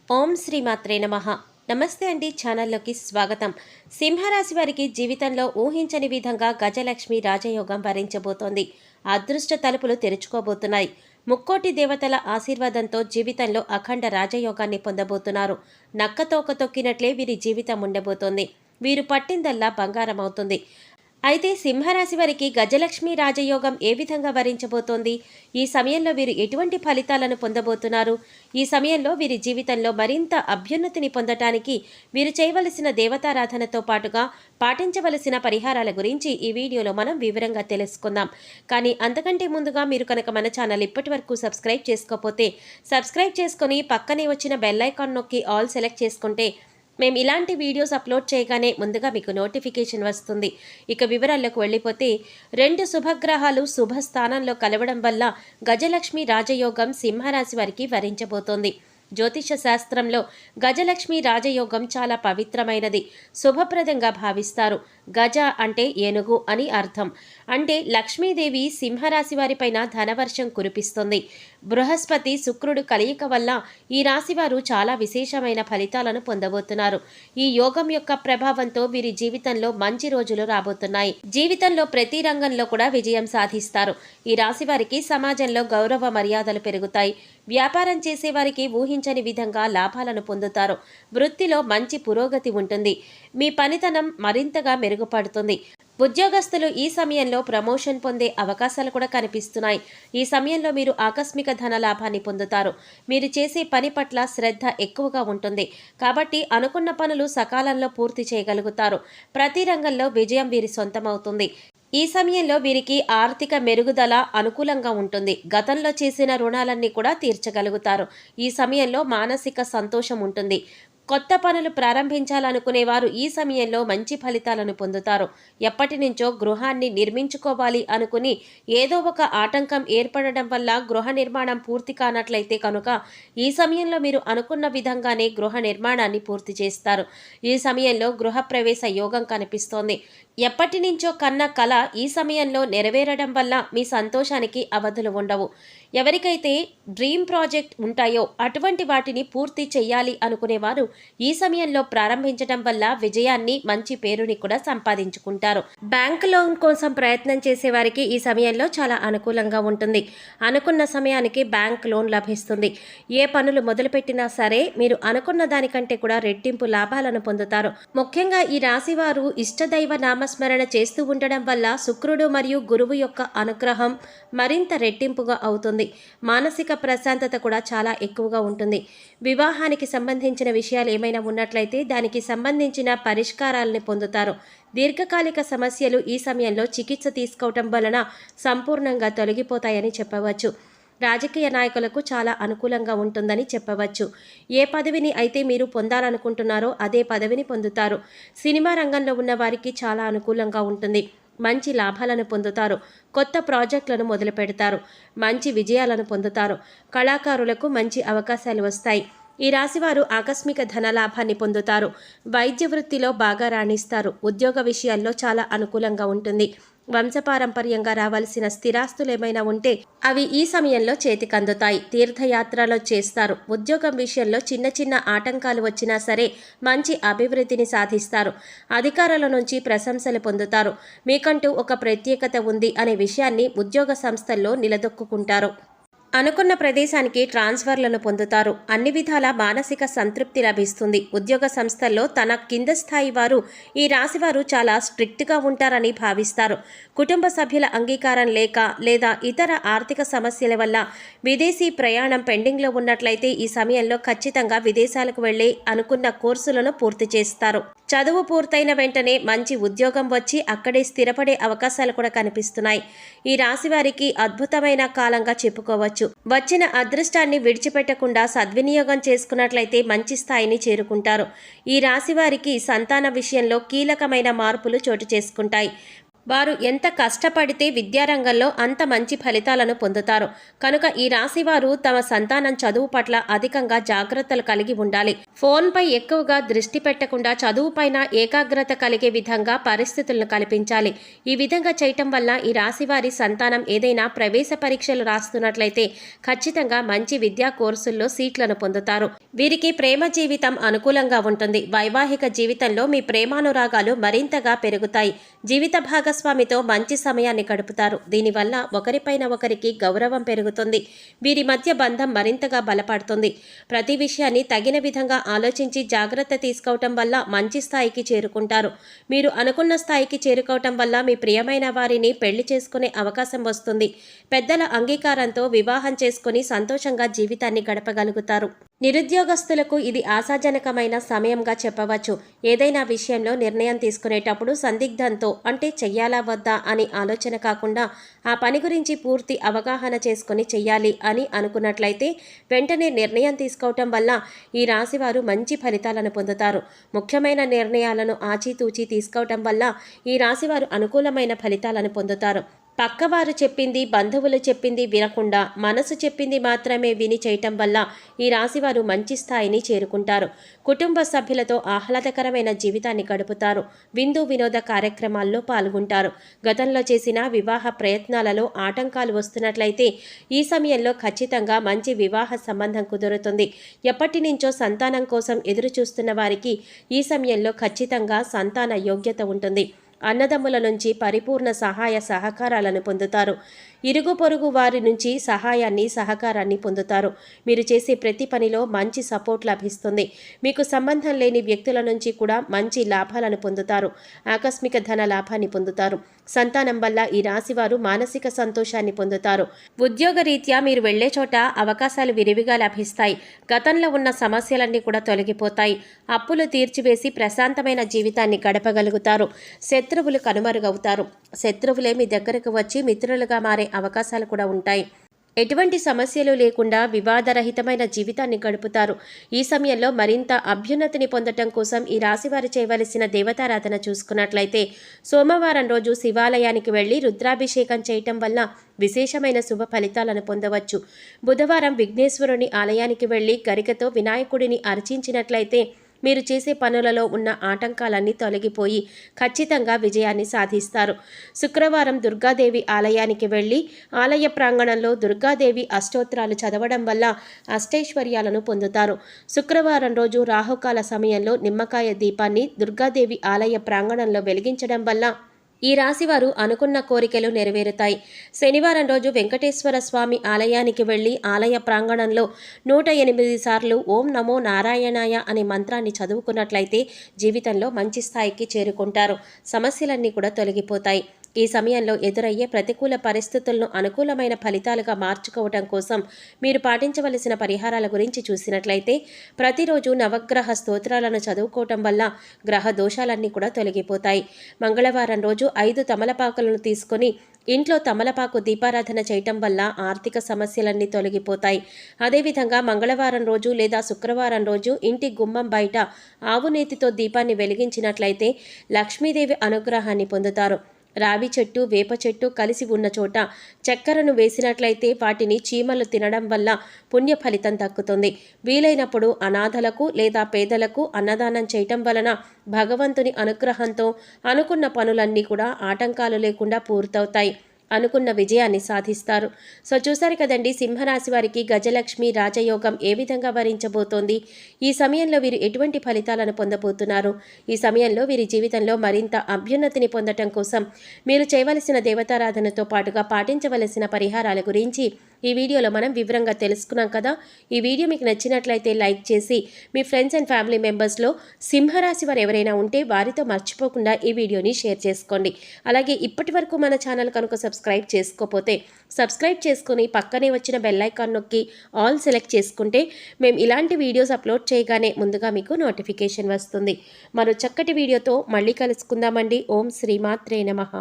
ఓం శ్రీ మాత్రే నమః. నమస్తే అండి, ఛానల్లోకి స్వాగతం. సింహరాశి వారికి జీవితంలో ఊహించని విధంగా గజలక్ష్మి రాజయోగం వరించబోతోంది. అదృష్ట తలుపులు తెరుచుకోబోతున్నాయి. ముక్కోటి దేవతల ఆశీర్వాదంతో జీవితంలో అఖండ రాజయోగాన్ని పొందబోతున్నారు. నక్కతోక తొక్కినట్లే వీరి జీవితం ఉండబోతోంది. వీరు పట్టిందల్లా బంగారం అవుతుంది. అయితే సింహరాశి వారికి గజలక్ష్మి రాజయోగం ఏ విధంగా వరించబోతోంది? ఈ సమయంలో వీరు ఎటువంటి ఫలితాలను పొందబోతున్నారు? ఈ సమయంలో వీరి జీవితంలో మరింత అభ్యున్నతిని పొందటానికి వీరు చేయవలసిన దేవతారాధనతో పాటుగా పాటించవలసిన పరిహారాల గురించి ఈ వీడియోలో మనం వివరంగా తెలుసుకుందాం. కానీ అంతకంటే ముందుగా మీరు కనుక మన ఛానల్ ఇప్పటి వరకు సబ్స్క్రైబ్ చేసుకోకపోతే సబ్స్క్రైబ్ చేసుకొని పక్కనే వచ్చిన బెల్ ఐకాన్ నొక్కి ఆల్ సెలెక్ట్ చేసుకుంటే మేము ఇలాంటి వీడియోస్ అప్లోడ్ చేయగానే ముందుగా మీకు నోటిఫికేషన్ వస్తుంది. ఇక వివరాల్లోకి వెళ్ళిపోతే, 2 శుభగ్రహాలు శుభస్థానంలో కలవడం వల్ల గజలక్ష్మి రాజయోగం సింహరాశి వారికి వరించబోతోంది. జ్యోతిష శాస్త్రంలో గజలక్ష్మి రాజయోగం చాలా పవిత్రమైనది, శుభప్రదంగా భావిస్తారు. గజ అంటే ఏనుగు అని అర్థం. అంటే లక్ష్మీదేవి సింహరాశి వారిపైన ధనవర్షం కురిపిస్తుంది. బృహస్పతి శుక్రుడు కలయిక వల్ల ఈ రాశివారు చాలా విశేషమైన ఫలితాలను పొందబోతున్నారు. ఈ యోగం యొక్క ప్రభావంతో వీరి జీవితంలో మంచి రోజులు రాబోతున్నాయి. జీవితంలో ప్రతి రంగంలో కూడా విజయం సాధిస్తారు. ఈ రాశి వారికి సమాజంలో గౌరవ మర్యాదలు పెరుగుతాయి. వ్యాపారం చేసేవారికి ఊహించని విధంగా లాభాలను పొందుతారు. వృత్తిలో మంచి పురోగతి ఉంటుంది. మీ పనితనం మరింతగా మెరుగుపడుతుంది. ఉద్యోగస్తులు ఈ సమయంలో ప్రమోషన్ పొందే అవకాశాలు కూడా కనిపిస్తున్నాయి. ఈ సమయంలో మీరు ఆకస్మిక ధన లాభాన్ని పొందుతారు. మీరు చేసే పని పట్ల శ్రద్ధ ఎక్కువగా ఉంటుంది. కాబట్టి అనుకున్న పనులు సకాలంలో పూర్తి చేయగలుగుతారు. ప్రతి రంగంలో విజయం వీరి సొంతమవుతుంది. ఈ సమయంలో వీరికి ఆర్థిక మెరుగుదల అనుకూలంగా ఉంటుంది. గతంలో చేసిన రుణాలన్నీ కూడా తీర్చగలుగుతారు. ఈ సమయంలో మానసిక సంతోషం ఉంటుంది. కొత్త పనులు ప్రారంభించాలనుకునేవారు ఈ సమయంలో మంచి ఫలితాలను పొందుతారు. ఎప్పటి నుంచో గృహాన్ని నిర్మించుకోవాలి అనుకుని ఏదో ఒక ఆటంకం ఏర్పడడం వల్ల గృహ నిర్మాణం పూర్తి కానట్లయితే కనుక ఈ సమయంలో మీరు అనుకున్న విధంగానే గృహ నిర్మాణాన్ని పూర్తి చేస్తారు. ఈ సమయంలో గృహప్రవేశ యోగం కనిపిస్తోంది. ఎప్పటి నుంచో కన్న కల ఈ సమయంలో నెరవేరడం వల్ల మీ సంతోషానికి అవధులు ఉండవు. ఎవరికైతే డ్రీమ్ ప్రాజెక్ట్ ఉంటాయో అటువంటి వాటిని పూర్తి చేయాలి అనుకునేవారు ఈ సమయంలో ప్రారంభించడం వల్ల విజయాన్ని, మంచి పేరుని కూడా సంపాదించుకుంటారు. బ్యాంక్ లోన్ కోసం ప్రయత్నం చేసే వారికి ఈ సమయంలో చాలా అనుకూలంగా ఉంటుంది. అనుకున్న సమయానికి బ్యాంక్ లోన్ లభిస్తుంది. ఏ పనులు మొదలుపెట్టినా సరే మీరు అనుకున్న దానికంటే కూడా రెట్టింపు లాభాలను పొందుతారు. ముఖ్యంగా ఈ రాశి వారు ఇష్టదైవ నామస్మరణ చేస్తూ ఉండడం వల్ల శుక్రుడు మరియు గురువు యొక్క అనుగ్రహం మరింత రెట్టింపుగా అవుతుంది. మానసిక ప్రశాంతత కూడా చాలా ఎక్కువగా ఉంటుంది. వివాహానికి సంబంధించిన విషయాలు ఏమైనా ఉన్నట్లయితే దానికి సంబంధించిన పరిష్కారాలని పొందుతారు. దీర్ఘకాలిక సమస్యలు ఈ సమయంలో చికిత్స తీసుకోవటం వలన సంపూర్ణంగా తొలగిపోతాయని చెప్పవచ్చు. రాజకీయ నాయకులకు చాలా అనుకూలంగా ఉంటుందని చెప్పవచ్చు. ఏ పదవిని అయితే మీరు పొందాలనుకుంటున్నారో అదే పదవిని పొందుతారు. సినిమా రంగంలో ఉన్న వారికి చాలా అనుకూలంగా ఉంటుంది. మంచి లాభాలను పొందుతారు. కొత్త ప్రాజెక్టులను మొదలు పెడతారు. మంచి విజయాలను పొందుతారు. కళాకారులకు మంచి అవకాశాలు వస్తాయి. ఈ రాశివారు ఆకస్మిక ధన లాభాన్ని పొందుతారు. వైద్య వృత్తిలో బాగా రాణిస్తారు. ఉద్యోగ విషయాల్లో చాలా అనుకూలంగా ఉంటుంది. వంశపారంపర్యంగా రావాల్సిన స్థిరాస్తులు ఏమైనా ఉంటే అవి ఈ సమయంలో చేతికందుతాయి. తీర్థయాత్రలో చేస్తారు. ఉద్యోగం విషయంలో చిన్న చిన్న ఆటంకాలు వచ్చినా సరే మంచి అభివృద్ధిని సాధిస్తారు. అధికారుల నుంచి ప్రశంసలు పొందుతారు. మీకంటూ ఒక ప్రత్యేకత ఉంది అనే విషయాన్ని ఉద్యోగ సంస్థల్లో నిలదొక్కుంటారు. అనుకున్న ప్రదేశానికి ట్రాన్స్ఫర్లను పొందుతారు. అన్ని విధాల మానసిక సంతృప్తి లభిస్తుంది. ఉద్యోగ సంస్థల్లో తన కింద స్థాయి వారు ఈ రాశివారు చాలా స్ట్రిక్ట్గా ఉంటారని భావిస్తారు. కుటుంబ సభ్యుల అంగీకారం లేక లేదా ఇతర ఆర్థిక సమస్యల వల్ల విదేశీ ప్రయాణం పెండింగ్లో ఉన్నట్లయితే ఈ సమయంలో ఖచ్చితంగా విదేశాలకు వెళ్ళి అనుకున్న కోర్సులను పూర్తి చేస్తారు. చదువు పూర్తయిన వెంటనే మంచి ఉద్యోగం వచ్చి అక్కడే స్థిరపడే అవకాశాలు కూడా కనిపిస్తున్నాయి. ఈ రాశి వారికి అద్భుతమైన కాలంగా చెప్పుకోవచ్చు. వచ్చిన అదృష్టాన్ని విడిచిపెట్టకుండా సద్వినియోగం చేసుకున్నట్లయితే మంచి స్థాయిని చేరుకుంటారు. ఈ రాశి వారికి సంతాన విషయంలో కీలకమైన మార్పులు చోటు చేసుకుంటాయి. వారు ఎంత కష్టపడితే విద్యారంగంలో అంత మంచి ఫలితాలను పొందుతారు. కనుక ఈ రాశివారు తమ సంతానం చదువు పట్ల అధికంగా జాగ్రత్తలు కలిగి ఉండాలి. ఫోన్పై ఎక్కువగా దృష్టి పెట్టకుండా చదువుపైన ఏకాగ్రత కలిగే విధంగా పరిస్థితులను కల్పించాలి. ఈ విధంగా చేయటం వల్ల ఈ రాశివారి సంతానం ఏదైనా ప్రవేశ పరీక్షలు రాస్తున్నట్లయితే ఖచ్చితంగా మంచి విద్యా కోర్సుల్లో సీట్లను పొందుతారు. వీరికి ప్రేమ జీవితం అనుకూలంగా ఉంటుంది. వైవాహిక జీవితంలో మీ ప్రేమానురాగాలు మరింతగా పెరుగుతాయి. జీవిత భాగస్వామితో మంచి సమయాన్ని గడుపుతారు. దీనివల్ల ఒకరిపైన ఒకరికి గౌరవం పెరుగుతుంది. వీరి మధ్య బంధం మరింతగా బలపడుతుంది. ప్రతి విషయాన్ని తగిన విధంగా ఆలోచించి జాగ్రత్త తీసుకోవటం వల్ల మంచి స్థాయికి చేరుకుంటారు. మీరు అనుకున్న స్థాయికి చేరుకోవటం వల్ల మీ ప్రియమైన వారిని పెళ్లి చేసుకునే అవకాశం వస్తుంది. పెద్దల అంగీకారంతో వివాహం చేసుకుని సంతోషంగా జీవితాన్ని గడపగలుగుతారు. నిరుద్యోగస్తులకు ఇది ఆశాజనకమైన సమయంగా చెప్పవచ్చు. ఏదైనా విషయంలో నిర్ణయం తీసుకునేటప్పుడు సందిగ్ధంతో అంటే చెయ్యాలా వద్దా అని ఆలోచన కాకుండా ఆ పని గురించి పూర్తి అవగాహన చేసుకుని చెయ్యాలి అని అనుకున్నట్లయితే వెంటనే నిర్ణయం తీసుకోవటం వల్ల ఈ రాశివారు మంచి ఫలితాలను పొందుతారు. ముఖ్యమైన నిర్ణయాలను ఆచితూచి తీసుకోవటం వల్ల ఈ రాశివారు అనుకూలమైన ఫలితాలను పొందుతారు. పక్కవారు చెప్పింది, బంధువులు చెప్పింది వినకుండా మనసు చెప్పింది మాత్రమే విని చేయటం వల్ల ఈ రాశివారు మంచి స్థాయిని చేరుకుంటారు. కుటుంబ సభ్యులతో ఆహ్లాదకరమైన జీవితాన్ని గడుపుతారు. విందు వినోద కార్యక్రమాల్లో పాల్గొంటారు. గతంలో చేసిన వివాహ ప్రయత్నాలలో ఆటంకాలు వస్తున్నట్లయితే ఈ సమయంలో ఖచ్చితంగా మంచి వివాహ సంబంధం కుదురుతుంది. ఎప్పటి నుంచో సంతానం కోసం ఎదురు చూస్తున్న వారికి ఈ సమయంలో ఖచ్చితంగా సంతాన యోగ్యత ఉంటుంది. అన్నదమ్ముల నుంచి పరిపూర్ణ సహాయ సహకారాలను పొందుతారు. ఇరుగు పొరుగు వారి నుంచి సహకారాన్ని పొందుతారు. మీరు చేసే ప్రతి పనిలో మంచి సపోర్ట్ లభిస్తుంది. మీకు సంబంధం లేని వ్యక్తుల నుంచి కూడా మంచి లాభాలను పొందుతారు. ఆకస్మిక ధన లాభాన్ని పొందుతారు. సంతానం వల్ల ఈ రాశివారు మానసిక సంతోషాన్ని పొందుతారు. ఉద్యోగరీత్యా మీరు వెళ్లే చోట అవకాశాలు విరివిగా లభిస్తాయి. గతంలో ఉన్న సమస్యలన్నీ కూడా తొలగిపోతాయి. అప్పులు తీర్చివేసి ప్రశాంతమైన జీవితాన్ని గడపగలుగుతారు. శత్రువులు కనుమరుగవుతారు. శత్రువులే మీ దగ్గరకు వచ్చి మిత్రులుగా మారే అవకాశాలు కూడా ఉంటాయి. ఎటువంటి సమస్యలు లేకుండా వివాదరహితమైన జీవితాన్ని గడుపుతారు. ఈ సమయంలో మరింత అభ్యున్నతిని పొందటం కోసం ఈ రాశివారు చేయవలసిన దేవతారాధన చూసుకున్నట్లయితే సోమవారం రోజు శివాలయానికి వెళ్లి రుద్రాభిషేకం చేయటం వల్ల విశేషమైన శుభ ఫలితాలను పొందవచ్చు. బుధవారం విఘ్నేశ్వరుని ఆలయానికి వెళ్లి గరికతో వినాయకుడిని అర్చించినట్లయితే మీరు చేసే పనులలో ఉన్న ఆటంకాలన్నీ తొలగిపోయి ఖచ్చితంగా విజయాన్ని సాధిస్తారు. శుక్రవారం దుర్గాదేవి ఆలయానికి వెళ్ళి ఆలయ ప్రాంగణంలో దుర్గాదేవి అష్టోత్తరాలు చదవడం వల్ల అష్టైశ్వర్యాలను పొందుతారు. శుక్రవారం రోజు రాహుకాల సమయంలో నిమ్మకాయ దీపాన్ని దుర్గాదేవి ఆలయ ప్రాంగణంలో వెలిగించడం వల్ల ఈ రాశివారు అనుకున్న కోరికలు నెరవేరుతాయి. శనివారం రోజు వెంకటేశ్వర స్వామి ఆలయానికి వెళ్లి ఆలయ ప్రాంగణంలో 108 సార్లు ఓం నమో నారాయణాయ అనే మంత్రాన్ని చదువుకున్నట్లయితే జీవితంలో మంచి స్థాయికి చేరుకుంటారు. సమస్యలన్నీ కూడా తొలగిపోతాయి. ఈ సమయంలో ఎదురయ్యే ప్రతికూల పరిస్థితులను అనుకూలమైన ఫలితాలుగా మార్చుకోవటం కోసం మీరు పాటించవలసిన పరిహారాల గురించి చూసినట్లయితే ప్రతిరోజు నవగ్రహ స్తోత్రాలను చదువుకోవటం వల్ల గ్రహ దోషాలన్నీ కూడా తొలగిపోతాయి. మంగళవారం రోజు 5 తమలపాకులను తీసుకొని ఇంట్లో తమలపాకు దీపారాధన చేయటం వల్ల ఆర్థిక సమస్యలన్నీ తొలగిపోతాయి. అదేవిధంగా మంగళవారం రోజు లేదా శుక్రవారం రోజు ఇంటి గుమ్మం బయట ఆవు నేతితో దీపాన్ని వెలిగించినట్లయితే లక్ష్మీదేవి అనుగ్రహాన్ని పొందుతారు. రావి చెట్టు, వేప చెట్టు కలిసి ఉన్న చోట చక్కెరను వేసినట్లయితే వాటిని చీమలు తినడం వల్ల పుణ్య ఫలితం దక్కుతుంది. వీలైనప్పుడు అనాథలకు లేదా పేదలకు అన్నదానం చేయటం వలన భగవంతుని అనుగ్రహంతో అనుకున్న పనులన్నీ కూడా ఆటంకాలు లేకుండా పూర్తవుతాయి. అనుకున్న విజయాన్ని సాధిస్తారు. సో చూసారు కదండి, సింహరాశి వారికి గజలక్ష్మి రాజయోగం ఏ విధంగా వరించబోతోంది. ఈ సమయంలో వీరు ఎటువంటి ఫలితాలను పొందబోతున్నారు. ఈ సమయంలో వీరి జీవితంలో మరింత అభ్యున్నతిని పొందటం కోసం మీరు చేయవలసిన దేవతారాధనతో పాటుగా పాటించవలసిన పరిహారాల గురించి ఈ వీడియోలో మనం వివరంగా తెలుసుకున్నాం కదా. ఈ వీడియో మీకు నచ్చినట్లయితే లైక్ చేసి మీ ఫ్రెండ్స్ అండ్ ఫ్యామిలీ మెంబర్స్లో సింహరాశి వారు ఎవరైనా ఉంటే వారితో మర్చిపోకుండా ఈ వీడియోని షేర్ చేసుకోండి. అలాగే ఇప్పటి వరకు మన ఛానల్ కనుక సబ్స్క్రైబ్ చేసుకోకపోతే సబ్స్క్రైబ్ చేసుకొని పక్కనే వచ్చిన బెల్ ఐకాన్ నొక్కి ఆల్ సెలెక్ట్ చేసుకుంటే మేము ఇలాంటి వీడియోస్ అప్లోడ్ చేయగానే ముందుగా మీకు నోటిఫికేషన్ వస్తుంది. మరో చక్కటి వీడియోతో మళ్ళీ కలుసుకుందామండి. ఓం శ్రీమాత్రే నమః.